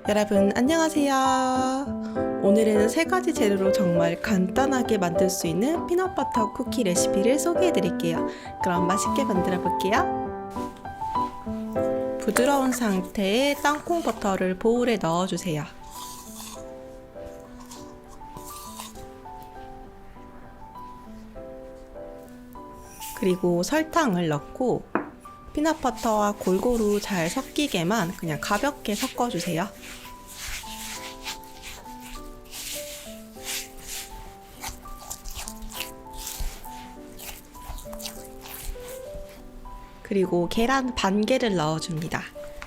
여러분 안녕하세요. 오늘은 3가지 재료로 정말 간단하게 만들 수 있는 피넛버터 쿠키 레시피를 소개해 드릴게요. 그럼 맛있게 만들어 볼게요. 부드러운 상태의 땅콩 버터를 보울에 넣어 주세요. 그리고 설탕을 넣고 피넛버터와 골고루 잘 섞이게만 그냥 가볍게 섞어주세요. 그리고 계란 반 개를 넣어줍니다.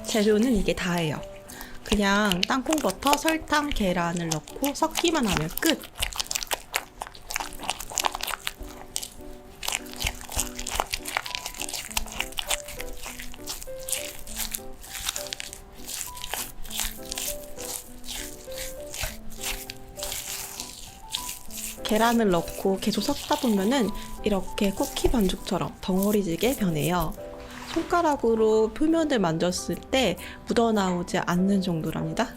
재료는 이게 다예요. 그냥 땅콩버터, 설탕, 계란을 넣고 섞기만 하면 끝! 계란을 넣고 계속 섞다 보면은 이렇게 쿠키 반죽처럼 덩어리지게 변해요. 손가락으로 표면을 만졌을 때 묻어나오지 않는 정도랍니다.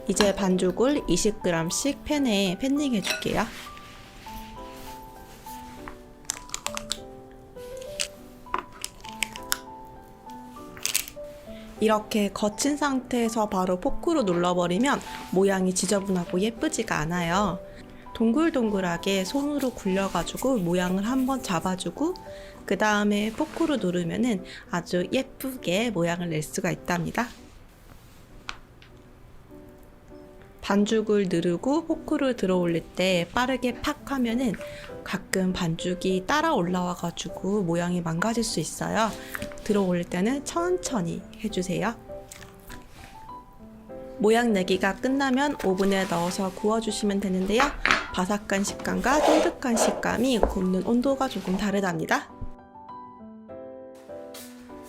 이제 반죽을 20g씩 팬에 팬닝 해줄게요. 이렇게 거친 상태에서 바로 포크로 눌러버리면 모양이 지저분하고 예쁘지가 않아요. 동글동글하게 손으로 굴려가지고 모양을 한번 잡아주고 그 다음에 포크로 누르면은 아주 예쁘게 모양을 낼 수가 있답니다. 반죽을 누르고 포크를 들어 올릴 때 빠르게 팍 하면은 가끔 반죽이 따라 올라와가지고 모양이 망가질 수 있어요. 들어 올릴 때는 천천히 해주세요. 모양 내기가 끝나면 오븐에 넣어서 구워주시면 되는데요. 바삭한 식감과 쫀득한 식감이 굽는 온도가 조금 다르답니다.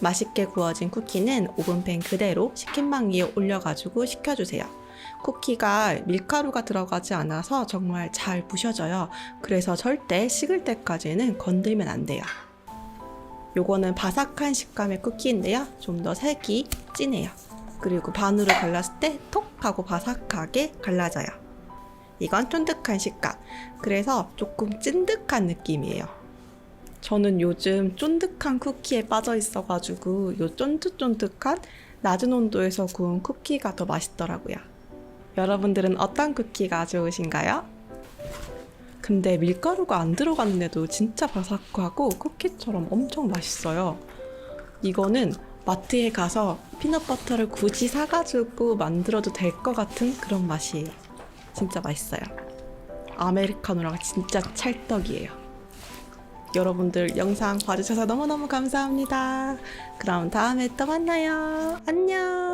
맛있게 구워진 쿠키는 오븐팬 그대로 식힌망 위에 올려가지고 식혀주세요. 쿠키가 밀가루가 들어가지 않아서 정말 잘 부셔져요. 그래서 절대 식을 때까지는 건들면 안 돼요. 요거는 바삭한 식감의 쿠키인데요. 좀 더 색이 진해요. 그리고 반으로 갈랐을 때 톡 하고 바삭하게 갈라져요. 이건 쫀득한 식감. 그래서 조금 찐득한 느낌이에요. 저는 요즘 쫀득한 쿠키에 빠져 있어가지고 요 쫀득쫀득한 낮은 온도에서 구운 쿠키가 더 맛있더라고요. 여러분들은 어떤 쿠키가 좋으신가요? 근데 밀가루가 안 들어갔는데도 진짜 바삭하고 쿠키처럼 엄청 맛있어요. 이거는 마트에 가서 피넛버터를 굳이 사가지고 만들어도 될 것 같은 그런 맛이에요. 진짜 맛있어요. 아메리카노랑 진짜 찰떡이에요. 여러분들 영상 봐주셔서 너무너무 감사합니다. 그럼 다음에 또 만나요. 안녕.